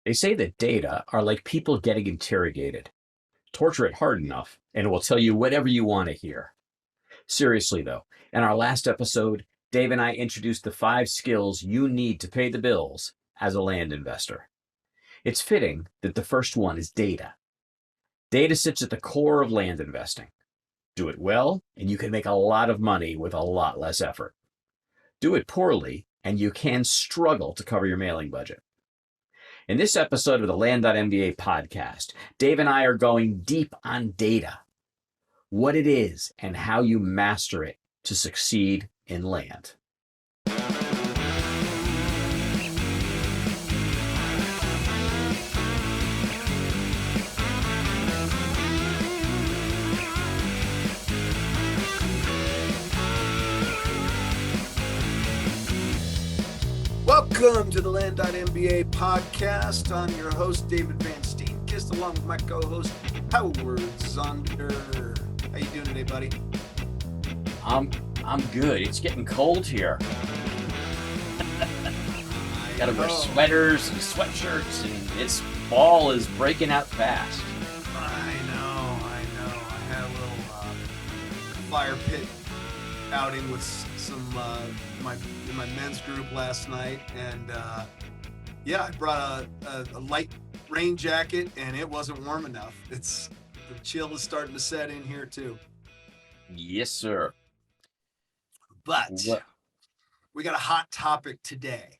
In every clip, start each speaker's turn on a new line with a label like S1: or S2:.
S1: They say that data are like people getting interrogated. Torture it hard enough, and it will tell you whatever you want to hear. Seriously, though, in our last episode, Dave and I introduced the 5 skills you need to pay the bills as a land investor. It's fitting that the first one is data. Data sits at the core of land investing. Do it well, and you can make a lot of money with a lot less effort. Do it poorly, and you can struggle to cover your mailing budget. In this episode of the Land.MBA podcast, Dave and I are going deep on data, what it is, and how you master it to succeed in land.
S2: Welcome to the Land.MBA Podcast. I'm your host, David Malmsteen, kissed along with my co-host, Howard Zonder. How you doing today, buddy?
S1: I'm good. It's getting cold here. Gotta wear sweaters and sweatshirts, and fall is breaking out fast.
S2: I know. I had a little fire pit outing with some my men's group last night, and I brought a light rain jacket, and it wasn't warm enough. The chill is starting to set in here too.
S1: Yes, sir.
S2: But we got a hot topic today.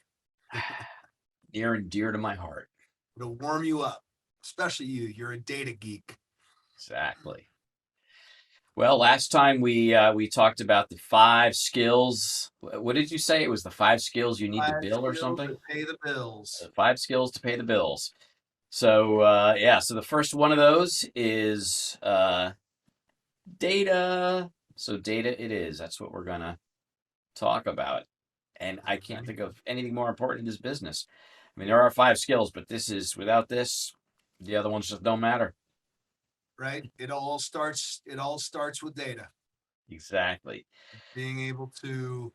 S1: Near and dear to my heart.
S2: It'll warm you up, especially you. You're a data geek.
S1: Exactly. Well, last time we talked about the 5 skills. What did you say? It was the 5 skills you need to bill or something?
S2: To pay the bills.
S1: 5 skills to pay the bills. So, so the first one of those is data. So data it is. That's what we're going to talk about. And I can't think of anything more important in this business. I mean, there are 5 skills, but without this, the other ones just don't matter.
S2: Right? It all starts with data.
S1: Exactly.
S2: Being able to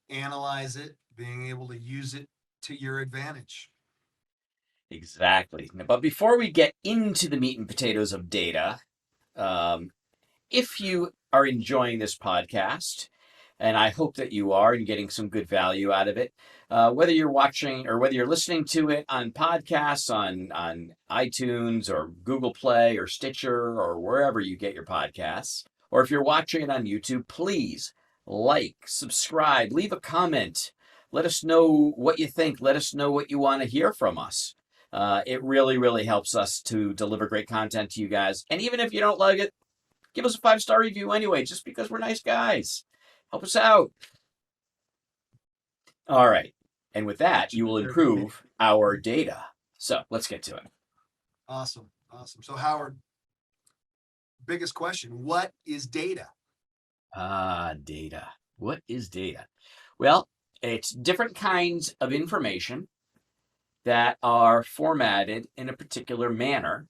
S2: analyze it, being able to use it to your advantage.
S1: Exactly. But before we get into the meat and potatoes of data, if you are enjoying this podcast, and I hope that you are and getting some good value out of it, whether you're watching or whether you're listening to it on podcasts, on iTunes or Google Play or Stitcher or wherever you get your podcasts, or if you're watching it on YouTube, please like, subscribe, leave a comment. Let us know what you think. Let us know what you want to hear from us. It really, really helps us to deliver great content to you guys. And even if you don't like it, give us a 5-star review anyway, just because we're nice guys. Help us out. All right. And with that, you will improve our data. So let's get to it.
S2: Awesome. So Howard, biggest question, what is data?
S1: Data. What is data? Well, it's different kinds of information that are formatted in a particular manner,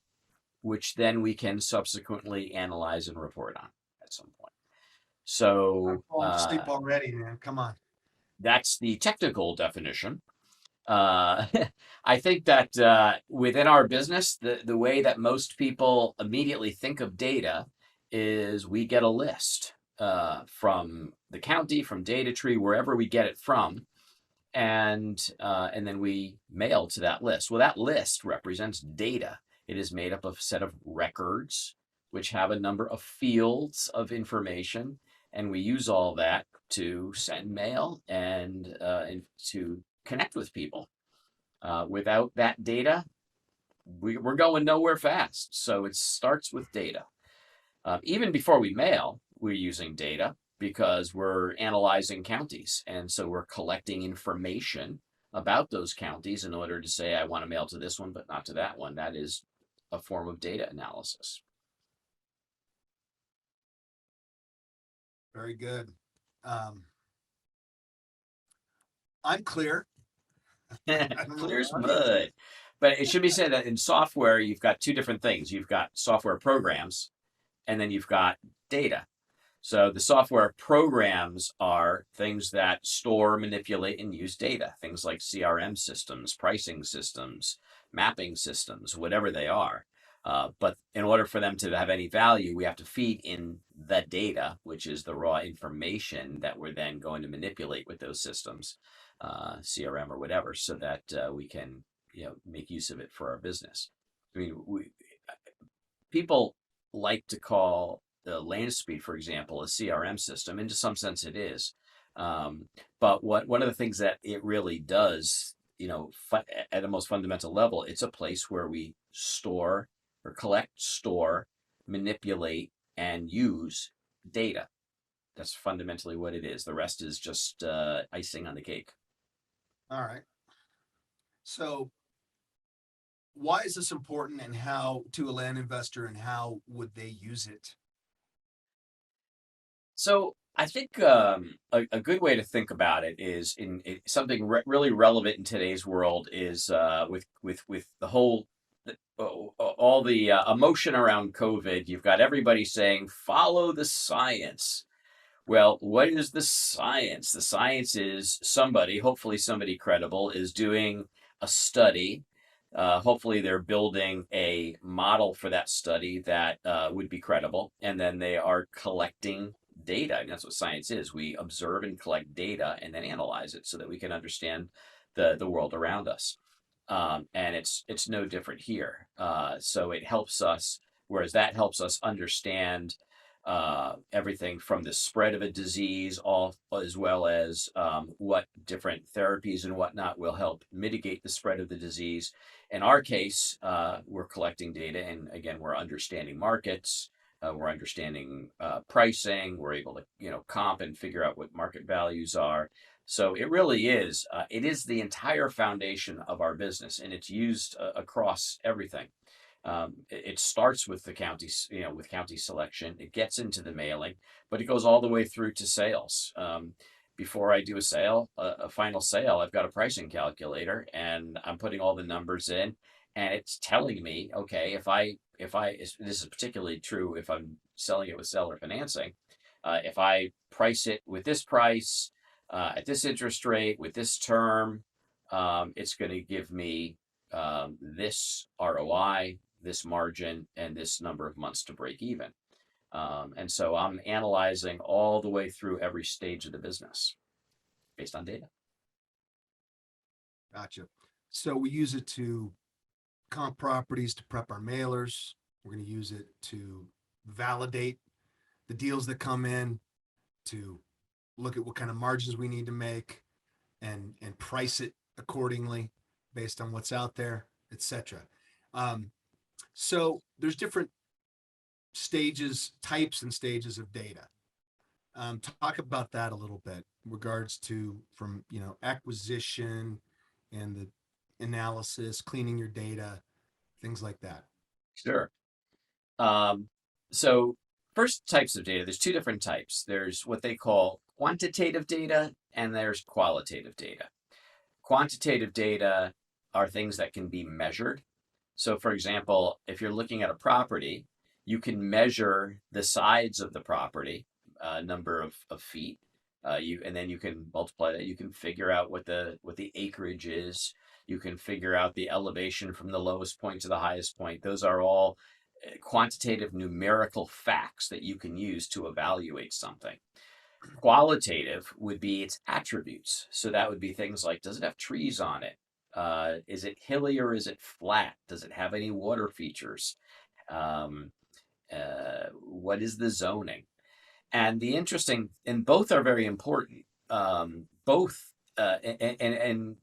S1: which then we can subsequently analyze and report on at some point. So
S2: I'm falling asleep already, man. Come on.
S1: That's the technical definition. I think that within our business, the way that most people immediately think of data is we get a list from the county, from data tree, wherever we get it from, and then we mail to that list. Well, that list represents data. It is made up of a set of records, which have a number of fields of information. And we use all that to send mail and to connect with people. Without that data, we're going nowhere fast. So it starts with data. Even before we mail, we're using data because we're analyzing counties. And so we're collecting information about those counties in order to say, I want to mail to this one, but not to that one. That is a form of data analysis.
S2: Very good. I'm clear.
S1: Clear as mud. But it should be said that in software, you've got 2 different things. You've got software programs, and then you've got data. So the software programs are things that store, manipulate, and use data, things like CRM systems, pricing systems, mapping systems, whatever they are. But in order for them to have any value, we have to feed in the data, which is the raw information that we're then going to manipulate with those systems, CRM or whatever, so that we can make use of it for our business. I mean, people like to call the Land.MBA, for example, a CRM system, and to some sense it is. But one of the things that it really does, at a most fundamental level, it's a place where we store or collect, store, manipulate, and use data. That's fundamentally what it is. The rest is just icing on the cake.
S2: All right. So why is this important, and how to a land investor, and how would they use it?
S1: So I think a good way to think about it is something really relevant in today's world is with the whole all the emotion around COVID. You've got everybody saying follow the science. Well, what is the science? The science is hopefully somebody credible, is doing a study. Hopefully, they're building a model for that study that would be credible, and then they are collecting data. And that's what science is. We observe and collect data and then analyze it so that we can understand the world around us. And it's no different here. So it helps us, whereas that helps us understand everything from the spread of a disease, all as well as what different therapies and whatnot will help mitigate the spread of the disease. In our case, we're collecting data, and again, we're understanding markets, we're understanding pricing, we're able to comp and figure out what market values are. So it really is. It is the entire foundation of our business, and it's used across everything. It starts with the counties, with county selection. It gets into the mailing, but it goes all the way through to sales. Before I do a sale, a final sale, I've got a pricing calculator, and I'm putting all the numbers in, and it's telling me, okay, this is particularly true if I'm selling it with seller financing, if I price it with this price, at this interest rate, with this term, it's going to give me this ROI, this margin, and this number of months to break even. And so I'm analyzing all the way through every stage of the business based on data.
S2: Gotcha. So we use it to comp properties, to prep our mailers. We're going to use it to validate the deals that come in, to look at what kind of margins we need to make, and price it accordingly based on what's out there, etc. So there's different types and stages of data. Talk about that a little bit in regards to from acquisition and the analysis, cleaning your data, things like that.
S1: Sure. So first, types of data, there's two different types. There's what they call quantitative data, and there's qualitative data. Quantitative data are things that can be measured. So for example, if you're looking at a property, you can measure the sides of the property, number of feet, and then you can multiply that. You can figure out what the acreage is. You can figure out the elevation from the lowest point to the highest point. Those are all quantitative numerical facts that you can use to evaluate something. Qualitative would be its attributes. So that would be things like, does it have trees on it? Is it hilly or is it flat? Does it have any water features? What is the zoning? And both are very important. Both in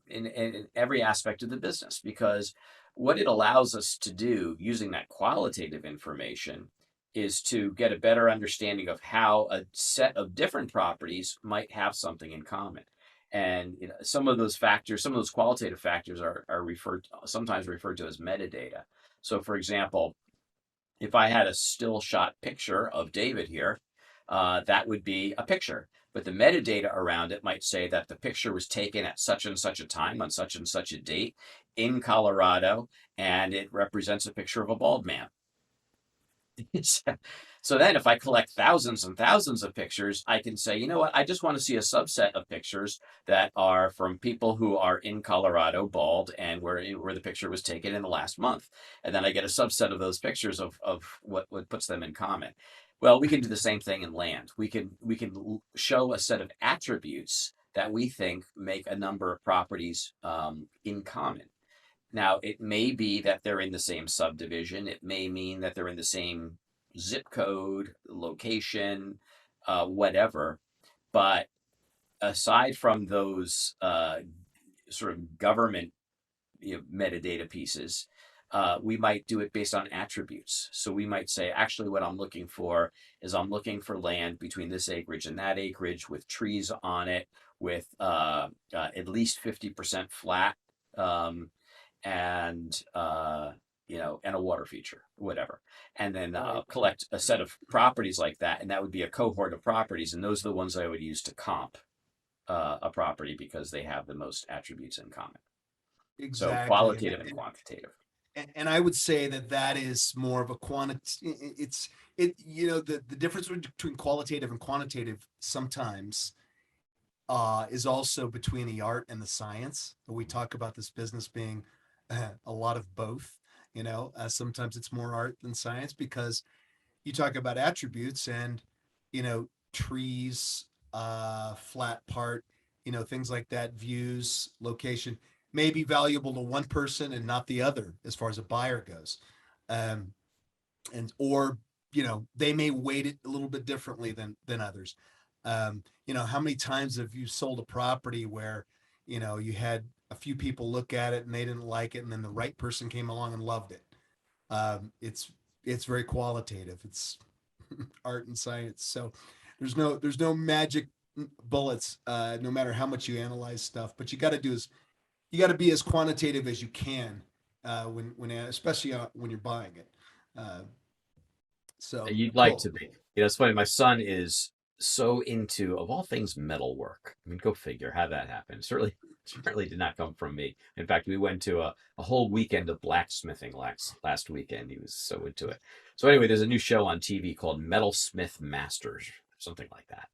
S1: every aspect of the business, because what it allows us to do using that qualitative information is to get a better understanding of how a set of different properties might have something in common. And some of those qualitative factors are sometimes referred to as metadata. So for example, if I had a still shot picture of David here, that would be a picture. But the metadata around it might say that the picture was taken at such and such a time on such and such a date in Colorado, and it represents a picture of a bald man. So then if I collect thousands and thousands of pictures, I can say, you know what, I just want to see a subset of pictures that are from people who are in Colorado, bald, and where the picture was taken in the last month. And then I get a subset of those pictures of what puts them in common. Well, we can do the same thing in land. We can show a set of attributes that we think make a number of properties in common. Now, it may be that they're in the same subdivision. It may mean that they're in the same zip code, location, whatever. But aside from those sort of government metadata pieces, we might do it based on attributes. So we might say, actually, what I'm looking for is I'm looking for land between this acreage and that acreage with trees on it, with at least 50% flat. And and a water feature, whatever, and then collect a set of properties like that, and that would be a cohort of properties, and those are the ones I would use to comp a property because they have the most attributes in common.
S2: Exactly.
S1: So qualitative and quantitative.
S2: And I would say that is more of a the difference between qualitative and quantitative sometimes is also between the art and the science. We talk about this business being a lot of both. Sometimes it's more art than science because you talk about attributes and trees, flat part, things like that, views, location may be valuable to one person and not the other as far as a buyer goes. Or they may weight it a little bit differently than others. How many times have you sold a property where you had a few people look at it and they didn't like it, and then the right person came along and loved it? It's very qualitative. It's art and science. So there's no magic bullets, no matter how much you analyze stuff. But you got to be as quantitative as you can especially when you're buying it. So
S1: you'd like to be. It's funny. My son is so into, of all things, metalwork. I mean, go figure how that happened. Certainly did not come from me. In fact, we went to a whole weekend of blacksmithing last weekend. He was so into it. So anyway, there's a new show on TV called Metalsmith Masters, something like that.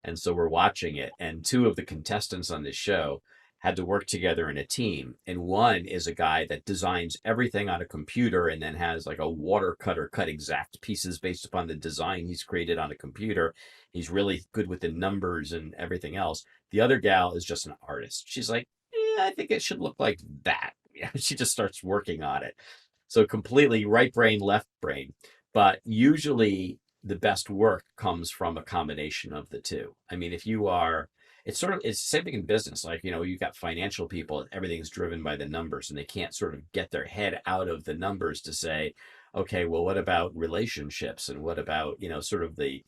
S1: And so we're watching it, and two of the contestants on this show had to work together in a team. And one is a guy that designs everything on a computer and then has like a water cutter cut exact pieces based upon the design he's created on a computer. He's really good with the numbers and everything else. The other gal is just an artist. She's like, I think it should look like that. She just starts working on it. So completely right brain, left brain. But usually the best work comes from a combination of the two. I mean, if you are, it's the same thing in business. Like, you've got financial people, everything's driven by the numbers, and they can't sort of get their head out of the numbers to say, okay, well, what about relationships? And what about, sort of the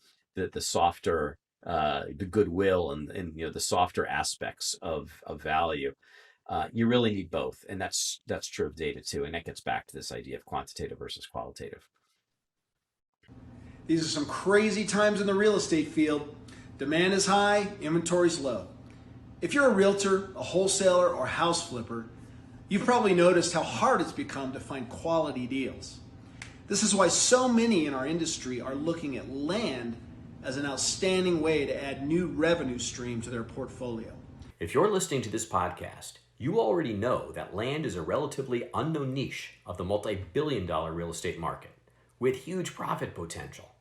S1: softer, the goodwill and the softer aspects of value. You really need both. And that's true of data too. And that gets back to this idea of quantitative versus qualitative.
S2: These are some crazy times in the real estate field. Demand is high, inventory's low. If you're a realtor, a wholesaler, or house flipper, you've probably noticed how hard it's become to find quality deals. This is why so many in our industry are looking at land as an outstanding way to add new revenue stream to their portfolio.
S3: If you're listening to this podcast, you already know that land is a relatively unknown niche of the multi-billion-dollar real estate market with huge profit potential.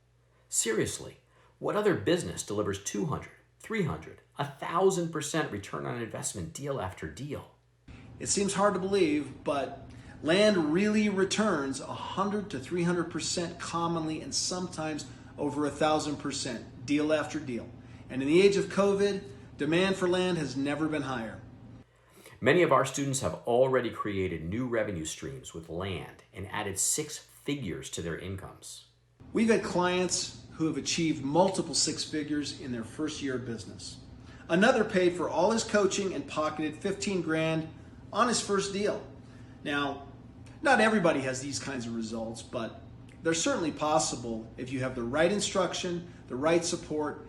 S3: Seriously, what other business delivers 200, 300, 1,000% return on investment deal after deal?
S2: It seems hard to believe, but land really returns 100 to 300% commonly, and sometimes over 1,000% deal after deal. And in the age of COVID, demand for land has never been higher.
S3: Many of our students have already created new revenue streams with land and added 6 figures to their incomes.
S2: We've had clients who have achieved multiple 6 figures in their first year of business. Another paid for all his coaching and pocketed 15 grand on his first deal. Now, not everybody has these kinds of results, but they're certainly possible if you have the right instruction, the right support,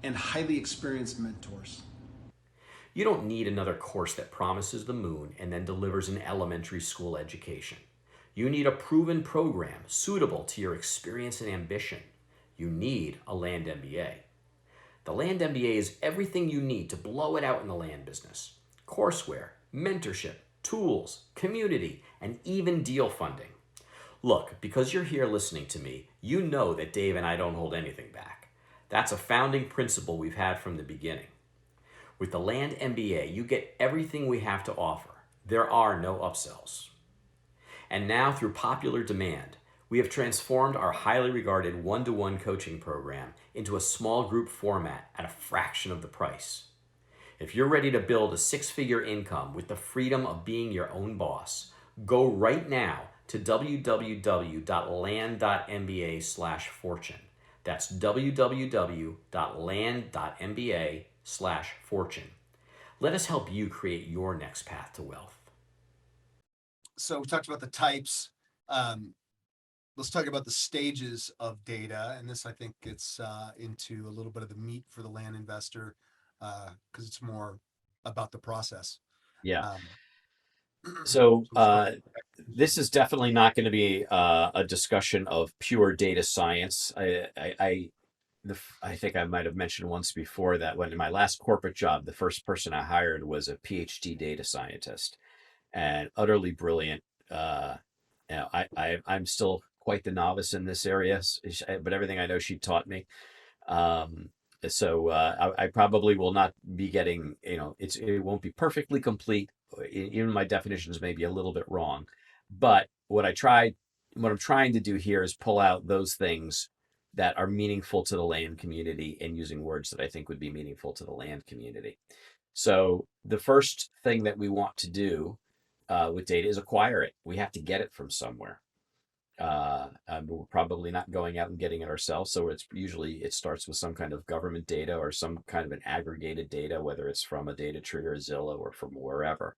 S2: and highly experienced mentors.
S3: You don't need another course that promises the moon and then delivers an elementary school education. You need a proven program suitable to your experience and ambition. You need a Land MBA. The Land MBA is everything you need to blow it out in the land business. Courseware, mentorship, tools, community, and even deal funding. Look, because you're here listening to me, you know that Dave and I don't hold anything back. That's a founding principle we've had from the beginning. With the Land MBA, you get everything we have to offer. There are no upsells. And now, through popular demand, we have transformed our highly regarded one-to-one coaching program into a small group format at a fraction of the price. If you're ready to build a six-figure income with the freedom of being your own boss, go right now to www.land.mba/fortune. That's www.land.mba/fortune. Let us help you create your next path to wealth.
S2: So we talked about the types. Let's talk about the stages of data. And this, I think, gets into a little bit of the meat for the land investor, because it's more about the process.
S1: Yeah. So this is definitely not going to be a discussion of pure data science. I think I might have mentioned once before that when in my last corporate job, the first person I hired was a PhD data scientist, and utterly brilliant. I'm still quite the novice in this area, but everything I know she taught me. So I probably will not be getting, it won't be perfectly complete. Even my definitions may be a little bit wrong, but what I'm trying to do here is pull out those things that are meaningful to the land community and using words that I think would be meaningful to the land community. So the first thing that we want to do with data is acquire it. We have to get it from somewhere. We're probably not going out and getting it ourselves. So it starts with some kind of government data or some kind of an aggregated data, whether it's from a data tree or Zillow or from wherever.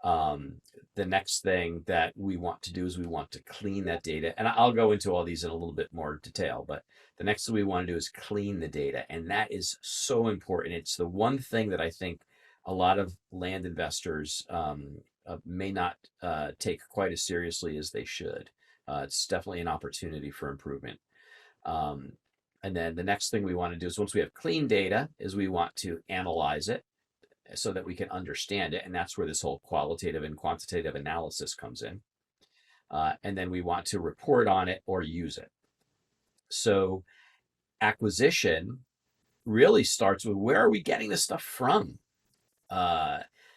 S1: The next thing that we want to do is we want to clean that data. And I'll go into all these in a little bit more detail, but the next thing we want to do is clean the data. And that is so important. It's the one thing that I think a lot of land investors may not take quite as seriously as they should. It's definitely an opportunity for improvement. And then the next thing we want to do is once we have clean data is we want to analyze it so that we can understand it. And that's where this whole qualitative and quantitative analysis comes in. And then we want to report on it or use it. So acquisition really starts with where are we getting this stuff from?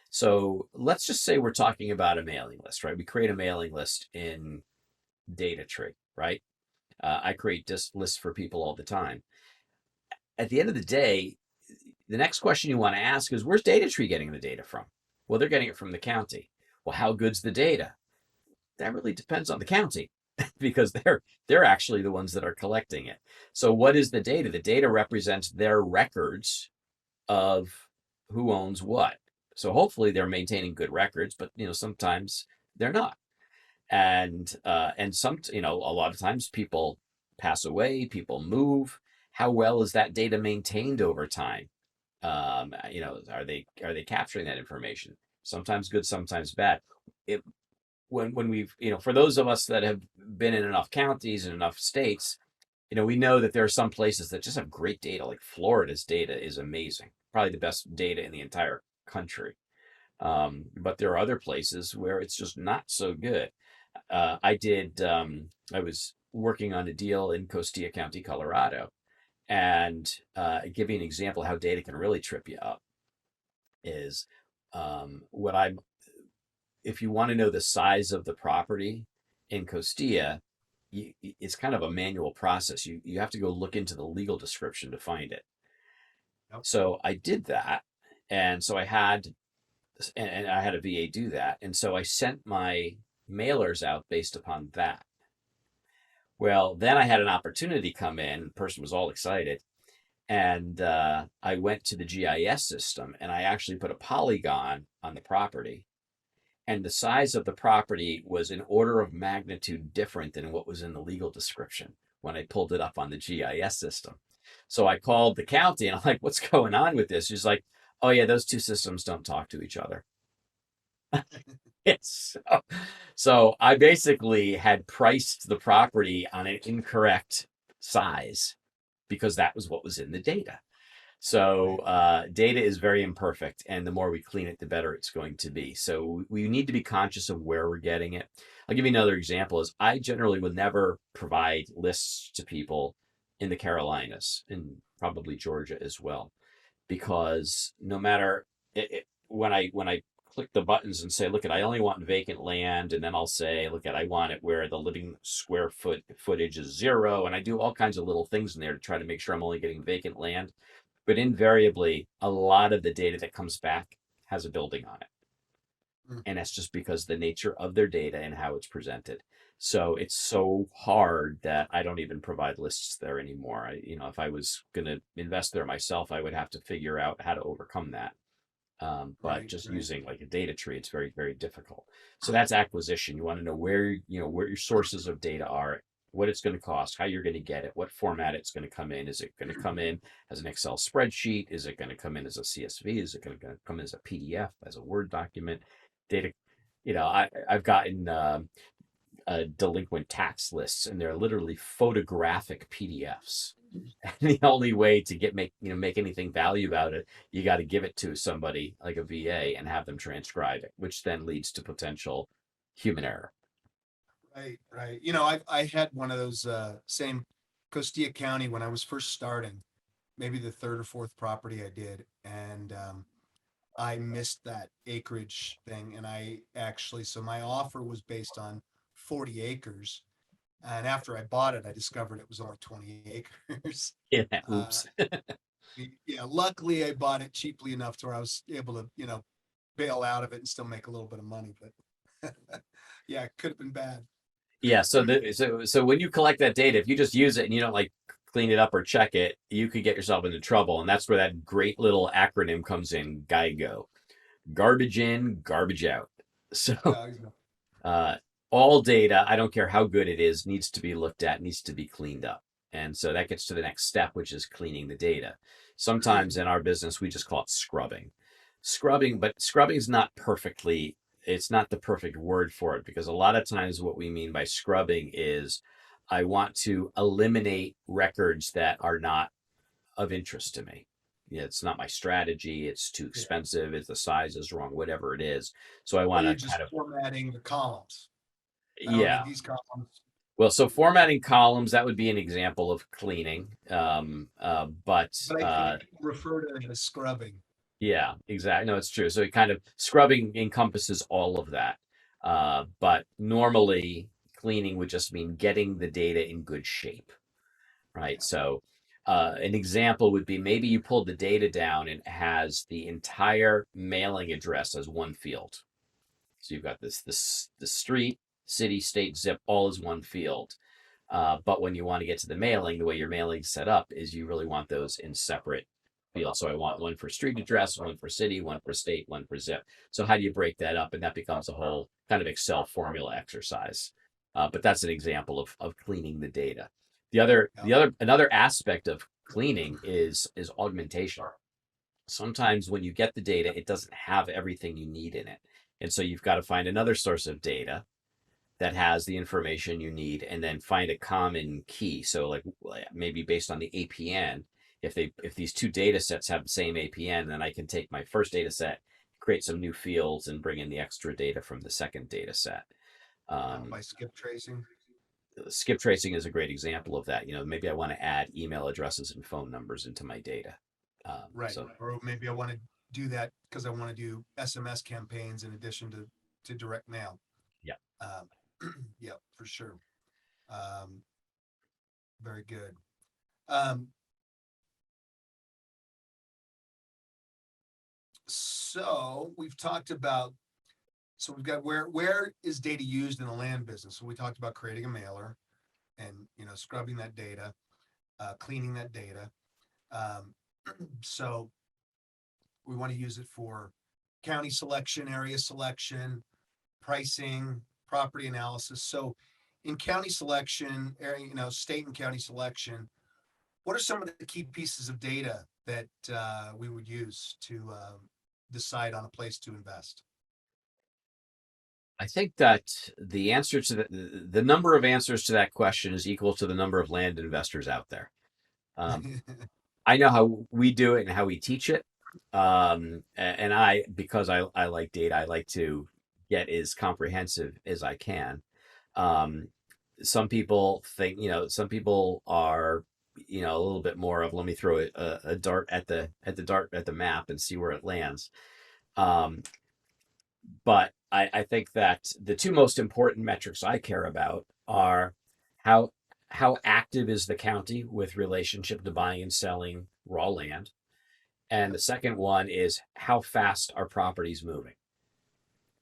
S1: So let's just say we're talking about a mailing list, right? We create a mailing list in data tree, right? I create this lists for people all the time. At the end of the day, the next question you want to ask is, where's data tree getting the data from? Well, they're getting it from the county. Well, how good's the data? That really depends on the county because they're actually the ones that are collecting it. So what is the data? The data represents their records of who owns what. So hopefully they're maintaining good records, but sometimes they're not. And some, a lot of times people pass away, people move. How well is that data maintained over time? Are they capturing that information? Sometimes good, sometimes bad. When we've, for those of us that have been in enough counties and enough states, we know that there are some places that just have great data. Like Florida's data is amazing, probably the best data in the entire country. But there are other places where it's just not so good. I was working on a deal in Costilla County, Colorado, and give you an example of how data can really trip you up is if you want to know the size of the property in Costilla, it's kind of a manual process. You have to go look into the legal description to find it.
S2: Yep.
S1: So I did that. And so I had a VA do that. And so I sent my mailers out based upon that. Well, then I had an opportunity come in. The person was all excited. And I went to the GIS system and I actually put a polygon on the property. And the size of the property was an order of magnitude different than what was in the legal description when I pulled it up on the GIS system. So I called the county and I'm like, what's going on with this? She's like, oh yeah, those two systems don't talk to each other. It's so I basically had priced the property on an incorrect size because that was what was in the data. So
S2: Right.
S1: data is very imperfect, and the more we clean it, the better it's going to be. So we need to be conscious of where we're getting it. I'll give you another example. Is I generally would never provide lists to people in the Carolinas and probably Georgia as well, because no matter when I click the buttons and say, look at, I only want vacant land, and then I'll say, look at, I want it where the living square footage is 0, and I do all kinds of little things in there to try to make sure I'm only getting vacant land. But invariably, a lot of the data that comes back has a building on it.
S2: Mm.
S1: And that's just because the nature of their data and how it's presented. So it's so hard that I don't even provide lists there anymore. If I was going to invest there myself, I would have to figure out how to overcome that. But
S2: Right.
S1: just
S2: Right.
S1: using like a data tree, it's very, very difficult. So that's acquisition. You want to know where your sources of data are, what it's going to cost, how you're going to get it, what format it's going to come in. Is it going to come in as an Excel spreadsheet? Is it going to come in as a CSV? Is it going to come in as a PDF, as a Word document? Data, I've gotten delinquent tax lists, and they're literally photographic PDFs. And the only way to make anything value out of it, you got to give it to somebody like a VA and have them transcribe it, which then leads to potential human error.
S2: Right. Right. I had one of those same Costilla County when I was first starting, maybe the third or fourth property I did, and I missed that acreage thing, and so my offer was based on 40 acres, and after I bought it, I discovered it was only 20 acres.
S1: Yeah,
S2: Uh,
S1: oops.
S2: yeah, luckily I bought it cheaply enough to where I was able to, bail out of it and still make a little bit of money, but yeah, it could have been bad.
S1: Yeah, so when you collect that data, if you just use it and you don't like clean it up or check it, you could get yourself into trouble, and that's where that great little acronym comes in, GIGO. Garbage in, garbage out. So
S2: Yeah,
S1: uh, all data, I don't care how good it is, needs to be looked at, needs to be cleaned up. And so that gets to the next step, which is cleaning the data. Sometimes in our business, we just call it scrubbing. But scrubbing is not perfectly, it's not the perfect word for it, because a lot of times what we mean by scrubbing is I want to eliminate records that are not of interest to me. Yeah, it's not my strategy. It's too
S2: yeah.
S1: expensive. It's the size is wrong, whatever it is. So I
S2: Or
S1: want
S2: you're
S1: to
S2: just
S1: kind of,
S2: formatting the columns. I don't
S1: yeah.
S2: need these columns.
S1: Well, so formatting columns, that would be an example of cleaning. But
S2: But I think people refer to it as scrubbing.
S1: yeah, exactly. No, it's true. So it kind of scrubbing encompasses all of that. But normally cleaning would just mean getting the data in good shape, right?
S2: Yeah.
S1: So an example would be maybe you pulled the data down and it has the entire mailing address as one field. So you've got the street, city, state, zip, all as one field. But when you want to get to the mailing, the way your mailing's set up is you really want those in separate fields. So I want one for street address, one for city, one for state, one for zip. So how do you break that up? And that becomes a whole kind of Excel formula exercise. But that's an example of cleaning the data.
S2: Yeah.
S1: Another aspect of cleaning is augmentation. Sometimes when you get the data, it doesn't have everything you need in it. And so you've got to find another source of data that has the information you need, and then find a common key. So like maybe based on the APN, if these two data sets have the same APN, then I can take my first data set, create some new fields, and bring in the extra data from the second data set. Um,
S2: By skip tracing.
S1: Skip tracing is a great example of that. Maybe I want to add email addresses and phone numbers into my data.
S2: Right.
S1: So
S2: Or maybe I want to do that because I want to do SMS campaigns in addition to direct mail.
S1: yeah.
S2: Um, yeah, for sure. Um, very good. Um, so we've talked about, so we've got where is data used in the land business? So we talked about creating a mailer and, scrubbing that data, cleaning that data. Um, so we want to use it for county selection, area selection, pricing, property analysis. So in county selection, area, state and county selection, what are some of the key pieces of data that we would use to decide on a place to invest?
S1: I think that the answer to the number of answers to that question is equal to the number of land investors out there. Um, I know how we do it and how we teach it. And because I like data, I like to get as comprehensive as I can. Um, some people think, some people are, a little bit more of, let me throw a dart at the map and see where it lands. Um, but I think that the two most important metrics I care about are how how active is the county with relationship to buying and selling raw land, and the second one is how fast are properties moving.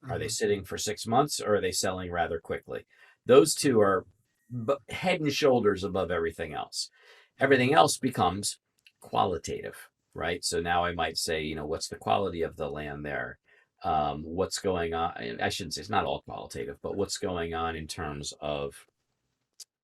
S1: Are they
S2: Mhm.
S1: sitting for 6 months or are they selling rather quickly? Those two are head and shoulders above everything else.
S2: Mhm.
S1: Everything else becomes qualitative, right? So now I might say, what's the quality of the land there? What's going on? I shouldn't say it's not all qualitative, but what's going on in terms of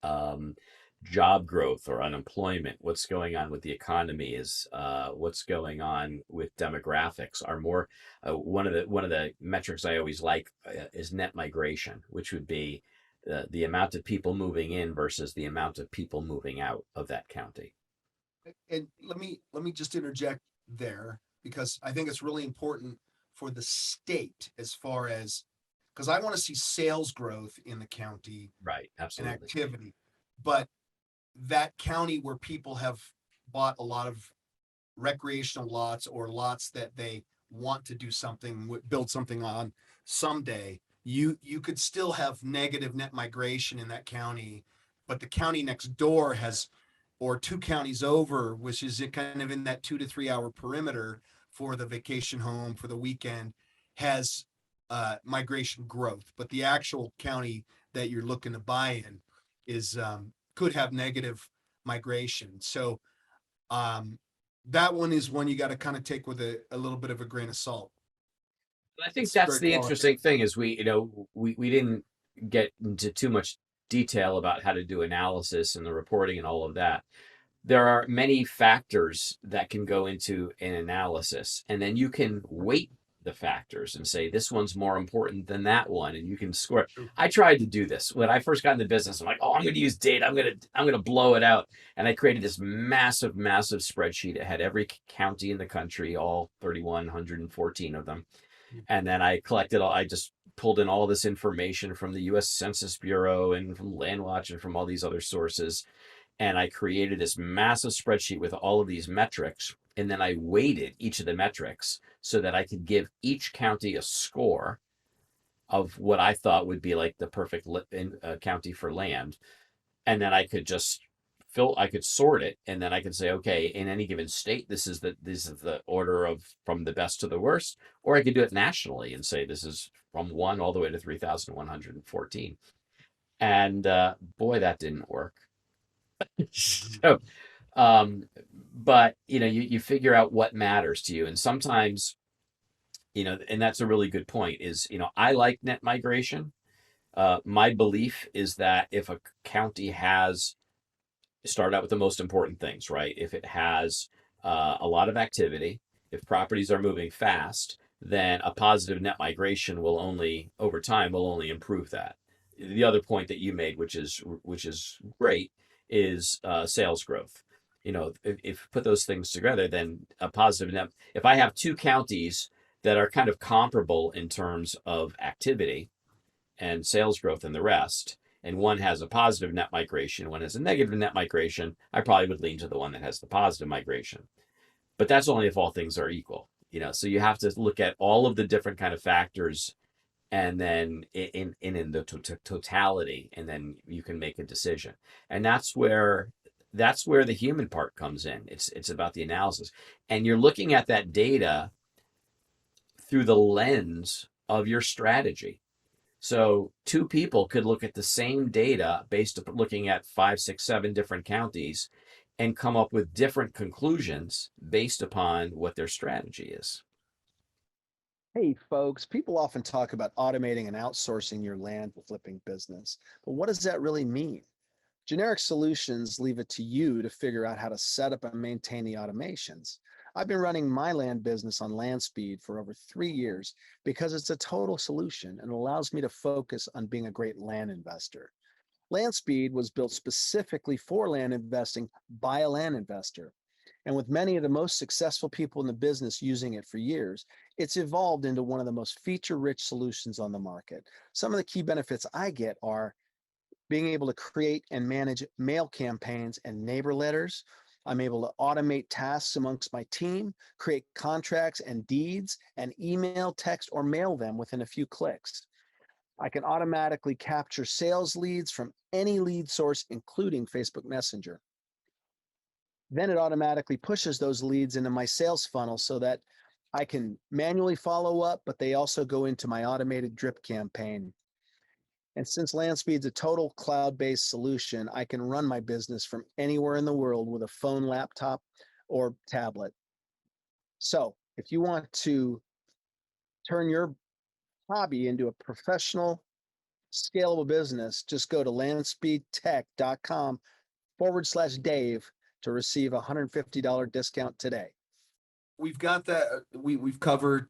S1: um, job growth or unemployment, what's going on with the economy, is what's going on with demographics. Are more one of the metrics I always like is net migration, which would be the amount of people moving in versus the amount of people moving out of that county.
S2: And let me just interject there, because I think it's really important for the state, as far as, because I want to see sales growth in the county
S1: Right,
S2: and
S1: absolutely.
S2: activity, but that county where people have bought a lot of recreational lots, or lots that they want to do something, build something on someday, you could still have negative net migration in that county, but the county next door has, or two counties over, which is kind of in that 2 to 3 hour perimeter for the vacation home for the weekend, has migration growth. But the actual county that you're looking to buy in is could have negative migration. So um, that one is one you got to kind of take with a little bit of a grain of salt.
S1: I think
S2: It's
S1: that's
S2: very
S1: the
S2: qualitative.
S1: interesting thing is we didn't get into too much detail about how to do analysis and the reporting and all of that. There are many factors that can go into an analysis, and then you can weight the factors and say this one's more important than that one, and you can score.
S2: True.
S1: I tried to do this when I first got into business. I'm like, oh, I'm going to use data. I'm going to blow it out, and I created this massive spreadsheet. It had every county in the country, all 3,114 of them, and then I collected all. I just pulled in all this information from the U.S. Census Bureau and from Landwatch and from all these other sources, and I created this massive spreadsheet with all of these metrics. And then I weighted each of the metrics so that I could give each county a score of what I thought would be like the perfect county for land. And then I could just I could sort it, and then I could say, okay, in any given state, this is the order of from the best to the worst, or I could do it nationally and say this is from 1 all the way to 3,114. And boy, that didn't work.
S2: Mhm.
S1: So um, but you figure out what matters to you, and sometimes and that's a really good point. Is I like net migration. My belief is that if a county has start out with the most important things, right? If it has a lot of activity, if properties are moving fast, then a positive net migration will only, over time, will only improve that. The other point that you made, which is great, is sales growth. If you put those things together, then a positive net. If I have two counties that are kind of comparable in terms of activity and sales growth and the rest, and one has a positive net migration, one has a negative net migration, I probably would lean to the one that has the positive migration. But that's only if all things are equal. So you have to look at all of the different kind of factors, and then in the totality, and then you can make a decision. And that's where the human part comes in. It's about the analysis, and you're looking at that data through the lens of your strategy. So two people could look at the same data based upon looking at 5, 6, 7 different counties and come up with different conclusions based upon what their strategy is.
S4: Hey, folks, people often talk about automating and outsourcing your land flipping business, but what does that really mean? Generic solutions leave it to you to figure out how to set up and maintain the automations. I've been running my land business on LandSpeed for over 3 years because it's a total solution and allows me to focus on being a great land investor. LandSpeed was built specifically for land investing by a land investor. And with many of the most successful people in the business using it for years, it's evolved into one of the most feature-rich solutions on the market. Some of the key benefits I get are being able to create and manage mail campaigns and neighbor letters. I'm able to automate tasks amongst my team, create contracts and deeds, and email, text, or mail them within a few clicks. I can automatically capture sales leads from any lead source, including Facebook Messenger. Then it automatically pushes those leads into my sales funnel so that I can manually follow up, but they also go into my automated drip campaign. And since LandSpeed's a total cloud-based solution, I can run my business from anywhere in the world with a phone, laptop, or tablet. So if you want to turn your hobby into a professional, scalable business, just go to landspeedtech.com/Dave to receive a $150 discount today.
S2: We've got that. We've covered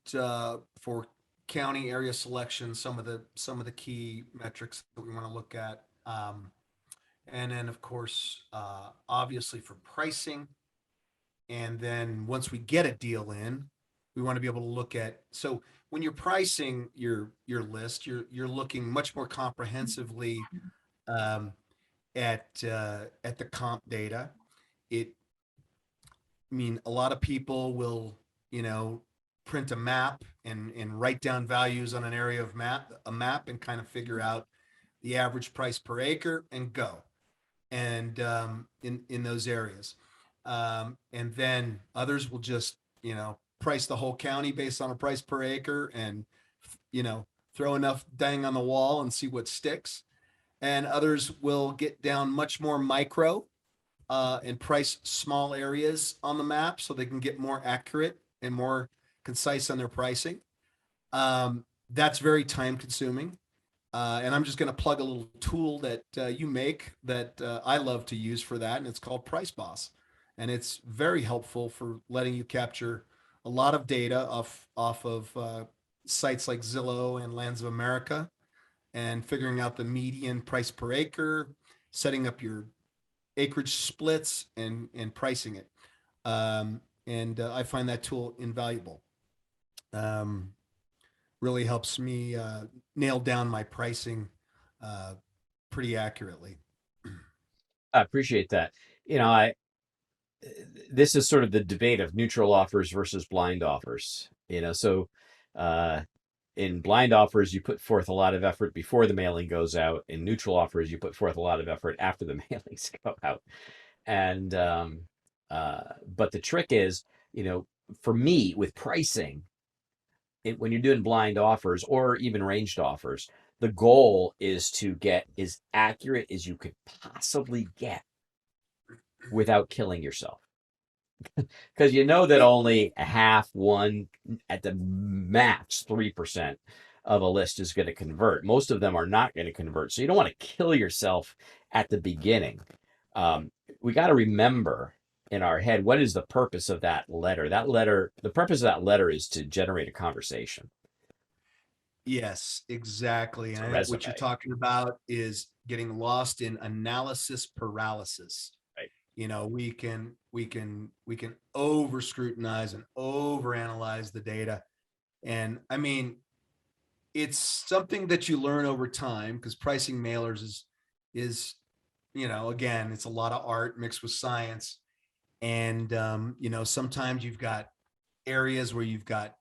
S2: for county area selection some of the key metrics that we want to look at, and then of course, obviously for pricing. And then once we get a deal in, we want to be able to look at. So when you're pricing your list, you're looking much more comprehensively at the comp data. I mean, a lot of people will, print a map and write down values on an area of a map and kind of figure out the average price per acre and go. And in those areas. And then others will just, price the whole county based on a price per acre and, throw enough dang on the wall and see what sticks. And others will get down much more micro and price small areas on the map so they can get more accurate and more concise on their pricing. That's very time consuming. And I'm just going to plug a little tool that you make that I love to use for that, and it's called Price Boss. And it's very helpful for letting you capture a lot of data off of sites like Zillow and Lands of America and figuring out the median price per acre, setting up your acreage splits and pricing it. And I find that tool invaluable. Really helps me nail down my pricing pretty accurately.
S1: I appreciate that. This is sort of the debate of neutral offers versus blind offers. So in blind offers, you put forth a lot of effort before the mailing goes out. In neutral offers, you put forth a lot of effort after the mailings go out. And but the trick is, for me with pricing, when you're doing blind offers or even ranged offers, the goal is to get as accurate as you could possibly get without killing yourself. Because that only a half, one, at the max 3% of a list is going to convert. Most of them are not going to convert. So you don't want to kill yourself at the beginning. We got to remember in our head, what is the purpose of that letter? The purpose of that letter is to generate a conversation.
S2: Yes, exactly.
S1: It's a
S2: And I think what
S1: resume.
S2: you're talking about is getting lost in analysis paralysis.
S1: Right.
S2: We can over scrutinize and over analyze the data. And I mean, it's something that you learn over time because pricing mailers is, again, it's a lot of art mixed with science. And, sometimes you've got areas where you've got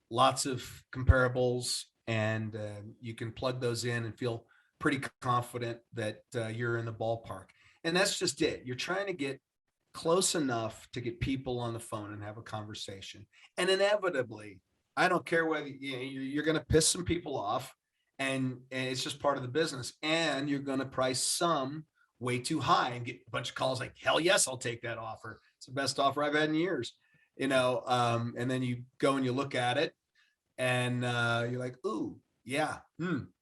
S2: lots of comparables and you can plug those in and feel pretty confident that you're in the ballpark. And that's just it. You're trying to get close enough to get people on the phone and have a conversation. And inevitably, I don't care whether you're going to piss some people off and it's just part of the business. And you're going to price some way too high and get a bunch of calls like, hell yes, I'll take that offer. It's the best offer I've had in years, and then you go and you look at it and you're like, ooh, yeah,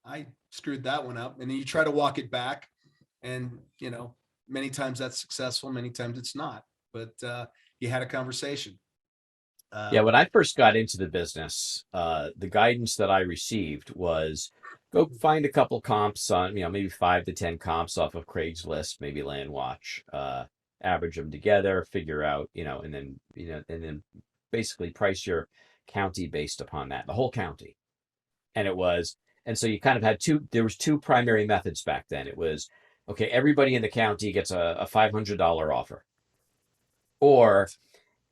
S2: I screwed that one up. And then you try to walk it back and, many times that's successful, many times it's not. But you had a conversation.
S1: Yeah, when I first got into the business, the guidance that I received was go find a couple comps on, maybe 5 to 10 comps off of Craigslist, maybe LandWatch, average them together, figure out, and then basically price your county based upon that, the whole county. And so you kind of had there was two primary methods back then. It was, okay, everybody in the county gets a $500 offer, or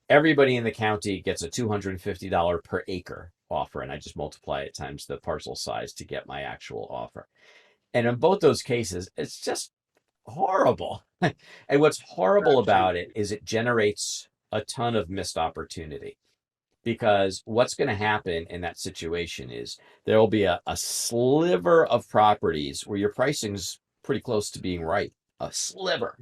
S1: everybody in the county gets a $250 per acre offer, and I just multiply it times the parcel size to get my actual offer. And in both those cases, it's just horrible. And what's horrible about it is it generates a ton of missed opportunity, because what's going to happen in that situation is there will be a sliver of properties where your pricing's pretty close to being right, a sliver.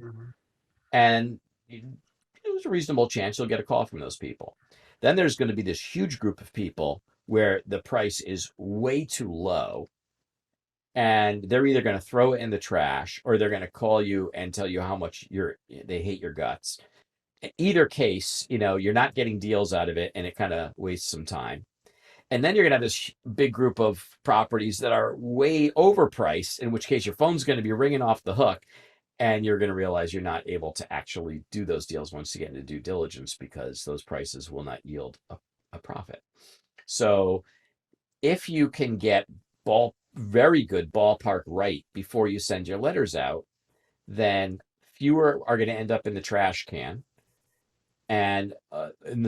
S1: And there's a reasonable chance you'll get a call from those people. Then there's going to be this huge group of people where the price is way too low, and they're either going to throw it in the trash or they're going to call you and tell you how much they hate your guts. In either case, you're not getting deals out of it, and it kind of wastes some time. And then you're going to have this big group of properties that are way overpriced, in which case your phone's going to be ringing off the hook, and you're going to realize you're not able to actually do those deals once you get into due diligence, because those prices will not yield a profit. So if you can get very good ballpark right before you send your letters out, then fewer are going to end up in the trash can. And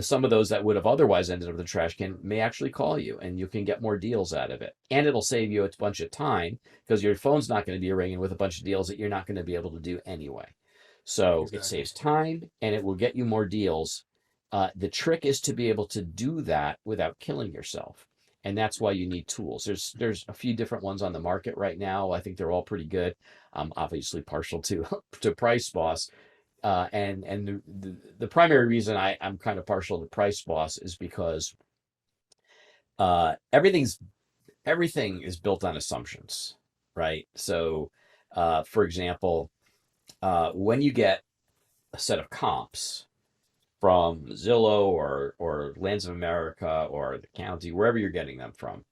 S1: some of those that would have otherwise ended up in the trash can may actually call you, and you can get more deals out of it. And it'll save you a bunch of time, because your phone's not going to be ringing with a bunch of deals that you're not going to be able to do anyway. So It saves time, and it will get you more deals. The trick is to be able to do that without killing yourself. And that's why you need tools. There's a few different ones on the market right now. I think they're all pretty good. I'm obviously partial to Price Boss. And the primary reason I'm kind of partial to Price Boss is because everything is built on assumptions, right? So, for example, when you get a set of comps from Zillow or Lands of America or the county, wherever you're getting them from,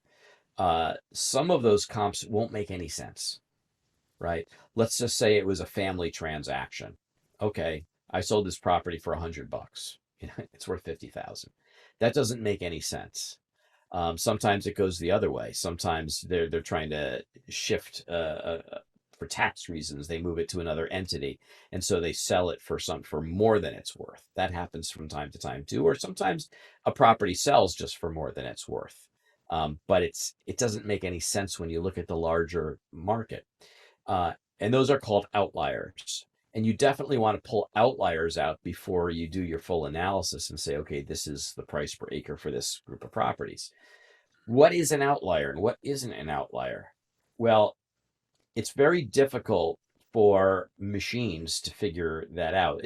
S1: some of those comps won't make any sense, right? Let's just say it was a family transaction. Okay, I sold this property for $100. It's worth 50,000. That doesn't make any sense. Sometimes it goes the other way. Sometimes they're trying to shift for tax reasons. They move it to another entity, and so they sell it for more than it's worth. That happens from time to time too. Or sometimes a property sells just for more than it's worth. But it doesn't make any sense when you look at the larger market. And those are called outliers. And you definitely want to pull outliers out before you do your full analysis and say, okay, this is the price per acre for this group of properties. What is an outlier and what isn't an outlier? Well, it's very difficult for machines to figure that out.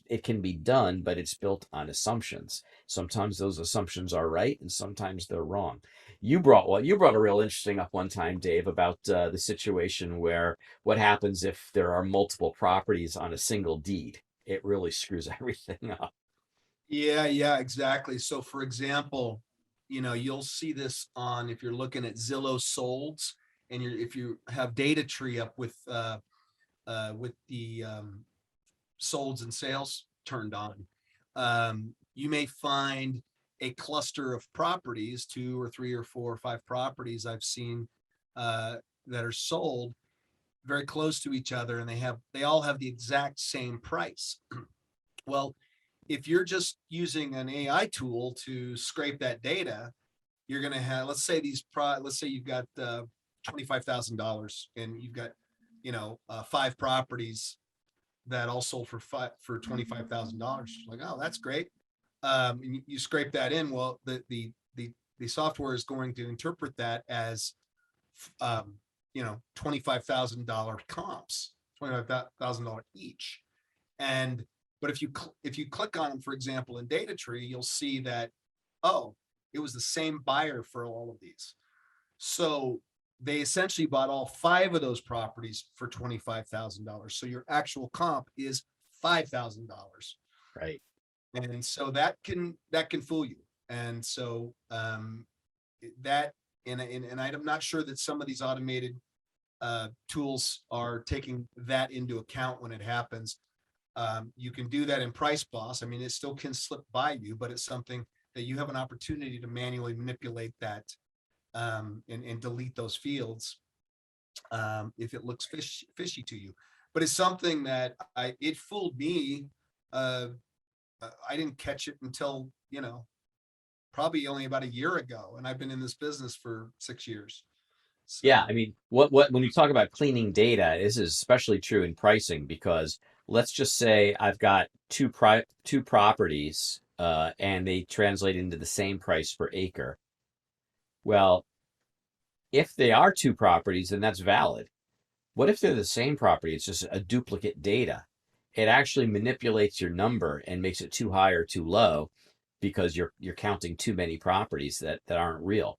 S1: It can be done, but it's built on assumptions. Sometimes those assumptions are right, and sometimes they're wrong. You brought a real interesting up one time, Dave, about the situation where what happens if there are multiple properties on a single deed. It really screws everything up.
S2: Yeah, exactly. So, for example, you'll see this if you're looking at Zillow solds, and if you have data tree up with the solds and sales turned on, you may find a cluster of properties, 2 or 3 or 4 or 5 properties I've seen that are sold very close to each other, and they all have the exact same price. Well, if you're just using an AI tool to scrape that data, you're going to have, let's say you've got $25,000, and you've got 5 properties that all sold for $25,000. Like, oh, that's great. And you scrape that in. Well, the software is going to interpret that as $25,000 comps, $25,000 each. But if you click on them, for example, in data tree, you'll see that, oh, it was the same buyer for all of these. So they essentially bought all 5 of those properties for $25,000. So your actual comp is $5,000.
S1: Right.
S2: And so that can fool you. And so that and I'm not sure that some of these automated tools are taking that into account when it happens. You can do that in Price Boss. I mean, it still can slip by you, but it's something that you have an opportunity to manually manipulate that and delete those fields if it looks fishy to you. But it's something that it fooled me. Uh, I didn't catch it until, probably only about a year ago, and I've been in this business for 6 years.
S1: Yeah,
S2: So
S1: I mean, what when you talk about cleaning data, this is especially true in pricing because let's just say I've got two properties, and they translate into the same price per acre. Well, if they are two properties, then that's valid. What if they're the same property? It's just a duplicate data. It actually manipulates your number and makes it too high or too low because you're counting too many properties that aren't real.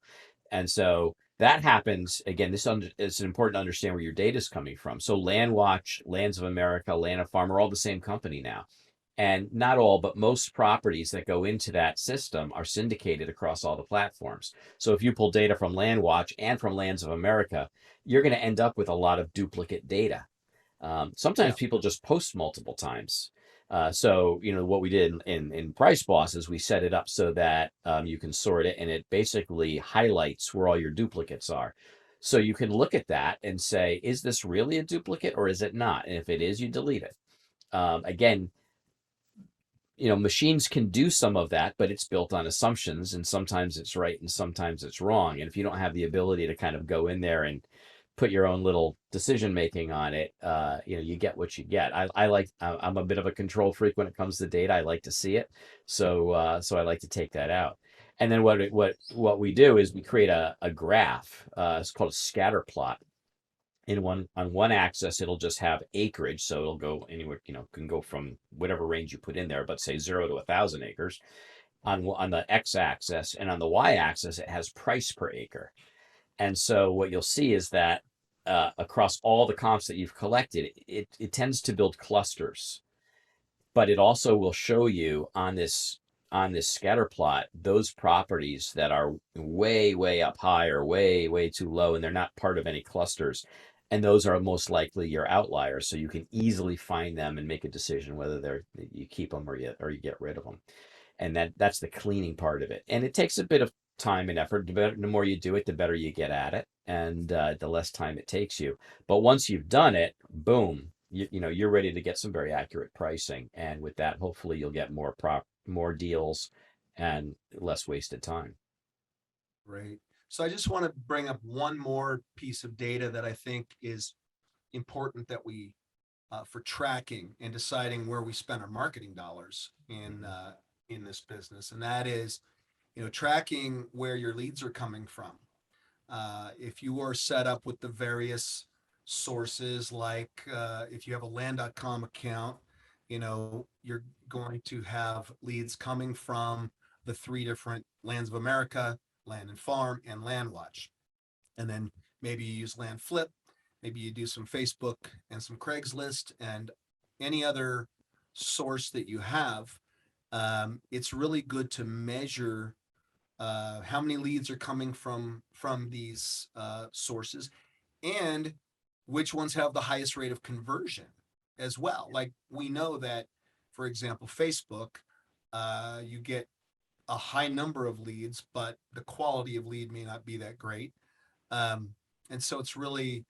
S1: And so that happens again. It's important to understand where your data is coming from. So LandWatch, Lands of America, Land of Farm are all the same company now. And not all, but most properties that go into that system are syndicated across all the platforms. So if you pull data from LandWatch and from Lands of America, you're going to end up with a lot of duplicate data. Sometimes
S2: yeah,
S1: people just post multiple times. So what we did in Price Boss is we set it up so that you can sort it, and it basically highlights where all your duplicates are. So you can look at that and say, is this really a duplicate or is it not? And if it is, you delete it. Again, machines can do some of that, but it's built on assumptions, and sometimes it's right and sometimes it's wrong. And if you don't have the ability to kind of go in there and put your own little decision making on it, you get what you get. I'm a bit of a control freak when it comes to data. I like to see it, so I like to take that out. And then what we do is we create a graph. It's called a scatter plot. On one axis, it'll just have acreage, so it'll go anywhere, can go from whatever range you put in there, but say 0 to 1,000 acres on the x-axis, and on the y-axis it has price per acre. And so what you'll see is that across all the comps that you've collected, it tends to build clusters, but it also will show you on this scatter plot those properties that are way up high or way too low, and they're not part of any clusters, and those are most likely your outliers, so you can easily find them and make a decision whether you keep them or you get rid of them. And that's the cleaning part of it, and it takes a bit of time and effort. The more you do it, the better you get at it, and the less time it takes you. But once you've done it, boom, you're ready to get some very accurate pricing, and with that, hopefully, you'll get more deals and less wasted time.
S2: great. So I just want to bring up one more piece of data that I think is important that we for tracking and deciding where we spend our marketing dollars in this business, and that is, tracking where your leads are coming from. If you are set up with the various sources, like if you have a Land.com account, you're going to have leads coming from the three different Lands of America, Land and Farm, and LandWatch. And then maybe you use Land Flip, maybe you do some Facebook and some Craigslist and any other source that you have. It's really good to measure how many leads are coming from these sources, and which ones have the highest rate of conversion as well. Like, we know that, for example, Facebook, you get a high number of leads, but the quality of lead may not be that great. And so it's really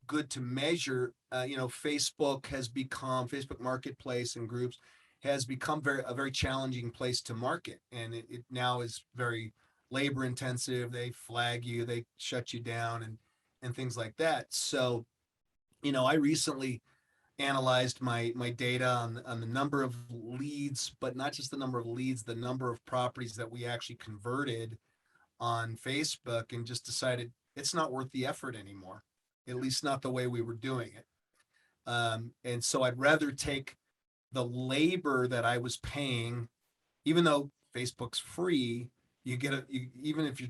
S2: good to measure. Facebook Marketplace and groups has become a very challenging place to market, and it now is very labor intensive. They flag you, they shut you down, and things like that. So, I recently analyzed my data on the number of leads, but not just the number of leads, the number of properties that we actually converted on Facebook, and just decided it's not worth the effort anymore, at least not the way we were doing it. And so I'd rather take the labor that I was paying, even though Facebook's free. You get even if you're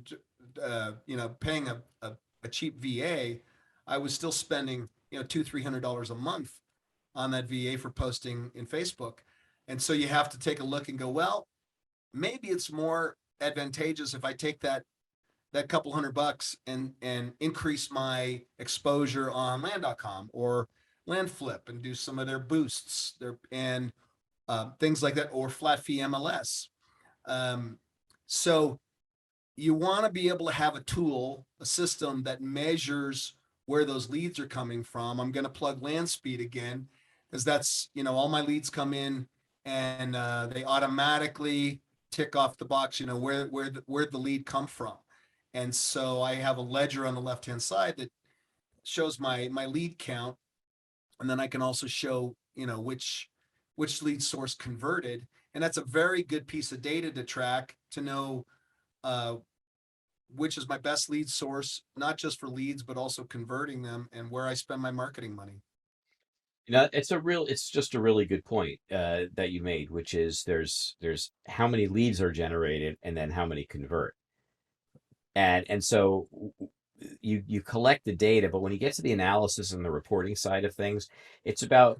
S2: paying a cheap VA, I was still spending $200-300 a month on that VA for posting in Facebook. And so you have to take a look and go, well, maybe it's more advantageous if I take that couple $100 and increase my exposure on Land.com or Land Flip and do some of their boosts and things like that, or flat fee MLS. So you want to be able to have a tool, a system that measures where those leads are coming from. I'm going to plug LandSpeed again, because that's, all my leads come in and they automatically tick off the box, where'd the lead come from. And so I have a ledger on the left-hand side that shows my lead count. And then I can also show, which lead source converted. And that's a very good piece of data to track, to know which is my best lead source, not just for leads, but also converting them, and where I spend my marketing money.
S3: It's just a really good point that you made, which is there's how many leads are generated and then how many convert. And so you collect the data, but when you get to the analysis and the reporting side of things, it's about,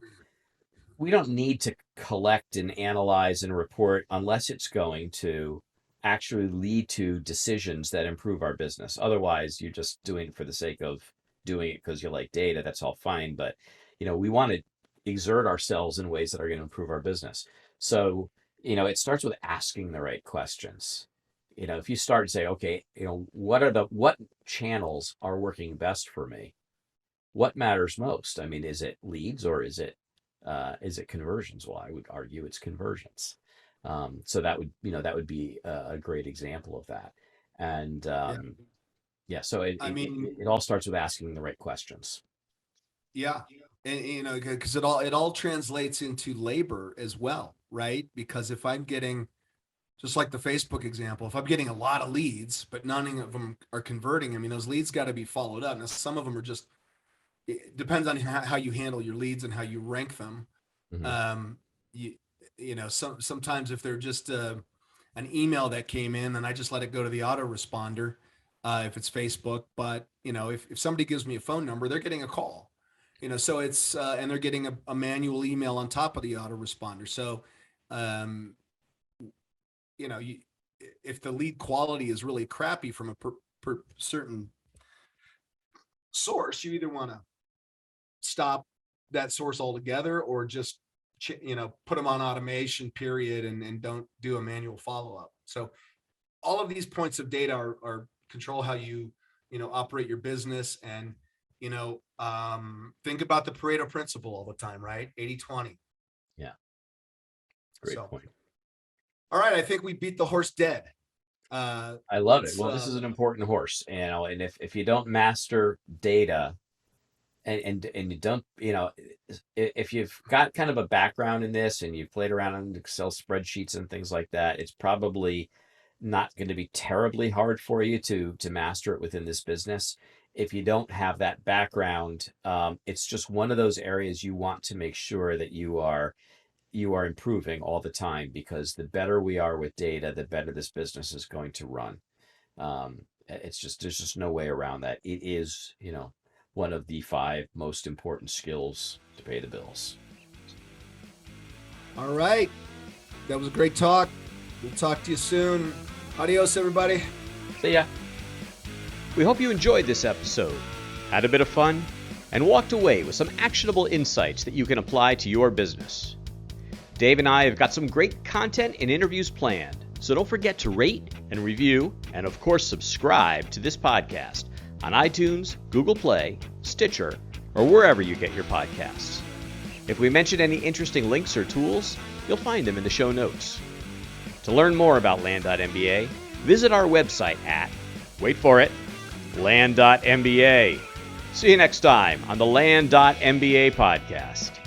S3: we don't need to collect and analyze and report unless it's going to actually lead to decisions that improve our business. Otherwise, you're just doing it for the sake of doing it because you like data. That's all fine. But, we want to exert ourselves in ways that are going to improve our business. So, it starts with asking the right questions. If you start to say, okay, what channels are working best for me? What matters most? I mean, is it leads or is it conversions? Well, I would argue it's conversions. So that would be a great example of that. And so it all starts with asking the right questions.
S2: Yeah. And, because it all translates into labor as well, right? Because if I'm getting, just like the Facebook example, if I'm getting a lot of leads, but none of them are converting, I mean, those leads got to be followed up. Now, some of them are just, it depends on how you handle your leads and how you rank them. Mm-hmm. Sometimes if they're just an email that came in, then I just let it go to the autoresponder if it's Facebook. But, if somebody gives me a phone number, they're getting a call, so it's, and they're getting a manual email on top of the autoresponder. So, if the lead quality is really crappy from a per certain source, you either want to stop that source altogether or just, put them on automation period and don't do a manual follow-up. So all of these points of data are control how you, operate your business. And, think about the Pareto principle all the time, right? 80-20.
S3: Yeah. Great point.
S2: All right, I think we beat the horse dead.
S3: I love it. Well, this is an important horse, and if you don't master data, and you don't, if you've got kind of a background in this and you've played around on Excel spreadsheets and things like that, it's probably not going to be terribly hard for you to master it within this business. If you don't have that background, it's just one of those areas you want to make sure that you are improving all the time, because the better we are with data, the better this business is going to run. There's just no way around that. It is, one of the 5 most important skills to pay the bills.
S2: All right. That was a great talk. We'll talk to you soon. Adios, everybody.
S3: See ya.
S5: We hope you enjoyed this episode, had a bit of fun, and walked away with some actionable insights that you can apply to your business. Dave and I have got some great content and interviews planned, so don't forget to rate and review, and of course subscribe to this podcast on iTunes, Google Play, Stitcher, or wherever you get your podcasts. If we mention any interesting links or tools, you'll find them in the show notes. To learn more about Land.MBA, visit our website at, wait for it, Land.MBA. See you next time on the Land.MBA Podcast.